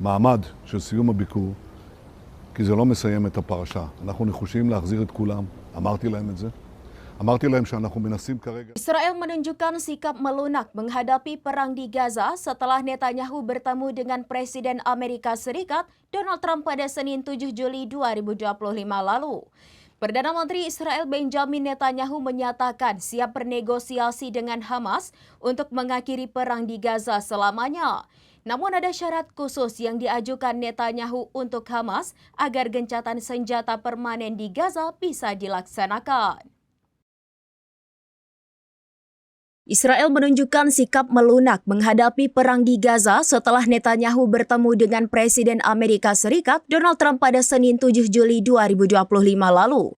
מעמד של סיום הביקור, כי זה לא מסיים את הפרשה. אנחנו נחושים להחזיר את כולם, אמרתי להם את זה. אמרתי להם שאנחנו מנסים כרגע. Israel menunjukkan sikap melunak menghadapi perang di Gaza setelah Netanyahu bertemu dengan Presiden Amerika Serikat Donald Trump pada Senin 7 Juli 2025 lalu. Perdana Menteri Israel Benjamin Netanyahu menyatakan siap bernegosiasi dengan Hamas untuk mengakhiri perang di Gaza selamanya. Namun ada syarat khusus yang diajukan Netanyahu untuk Hamas agar gencatan senjata permanen di Gaza bisa dilaksanakan. Israel menunjukkan sikap melunak menghadapi perang di Gaza setelah Netanyahu bertemu dengan Presiden Amerika Serikat Donald Trump pada Senin 7 Juli 2025 lalu.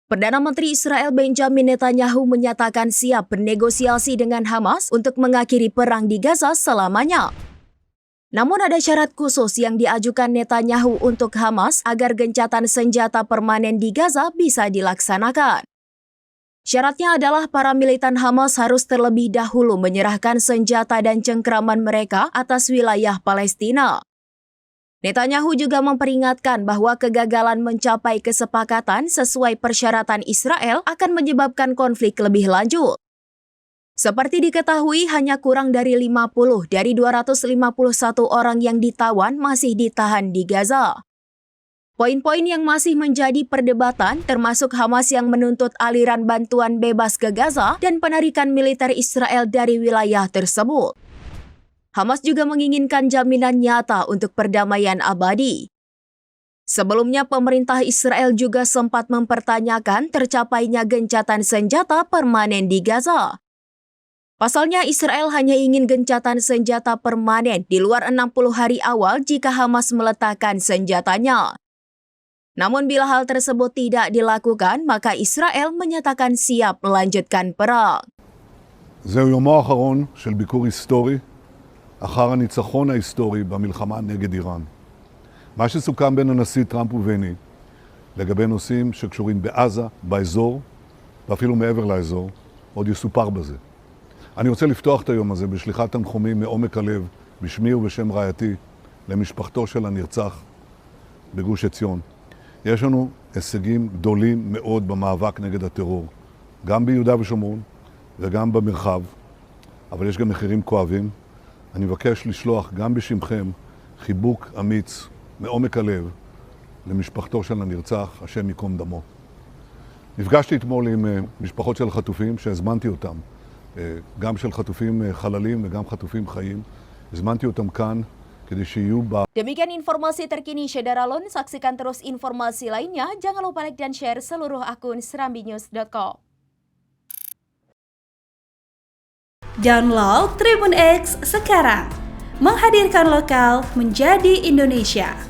Perdana Menteri Israel Benjamin Netanyahu menyatakan siap bernegosiasi dengan Hamas untuk mengakhiri perang di Gaza selamanya. Namun ada syarat khusus yang diajukan Netanyahu untuk Hamas agar gencatan senjata permanen di Gaza bisa dilaksanakan. Syaratnya adalah para militan Hamas harus terlebih dahulu menyerahkan senjata dan cengkraman mereka atas wilayah Palestina. Netanyahu juga memperingatkan bahwa kegagalan mencapai kesepakatan sesuai persyaratan Israel akan menyebabkan konflik lebih lanjut. Seperti diketahui, hanya kurang dari 50 dari 251 orang yang ditawan masih ditahan di Gaza. Poin-poin yang masih menjadi perdebatan termasuk Hamas yang menuntut aliran bantuan bebas ke Gaza dan penarikan militer Israel dari wilayah tersebut. Hamas juga menginginkan jaminan nyata untuk perdamaian abadi. Sebelumnya pemerintah Israel juga sempat mempertanyakan tercapainya gencatan senjata permanen di Gaza. Pasalnya Israel hanya ingin gencatan senjata permanen di luar 60 hari awal jika Hamas meletakkan senjatanya. Namun bila hal tersebut tidak dilakukan, maka Israel menyatakan siap melanjutkan perang. זהו יומו האחרון של ביקור היסטורי אחר הניצחון ההיסטורי במלחמה נגד איראן. מה שסוכם בין הנשיא טראמפ וביני לגבי נושאים שקשורים בעזה, באזור ואפילו מעבר לאזור, עוד יסופר בזה. אני רוצה לפתוח את היום הזה בשליחת תנחומים מעומק הלב בשמי ובשם רעייתי למשפחתו של הנרצח בגוש עציון. יש לנו הישגים גדולים מאוד במאבק נגד הטרור, גם ביהודה ושומרון וגם במרחב, אבל יש גם מחירים כואבים. אני מבקש לשלוח גם בשמכם חיבוק אמיץ מעומק הלב למשפחתו של הנרצח, השם ייקום דמו. נפגשתי אתמול עם משפחות של חטופים שהזמנתי אותם, גם של חטופים חללים וגם חטופים חיים. הזמנתי אותם כאן כדי שיהיו בה. Demikian informasi terkini Syederalun, saksikan terus informasi lainnya, jangan lupa like dan share seluruh akun serambinews.com. Download Tribun X sekarang, menghadirkan lokal menjadi Indonesia.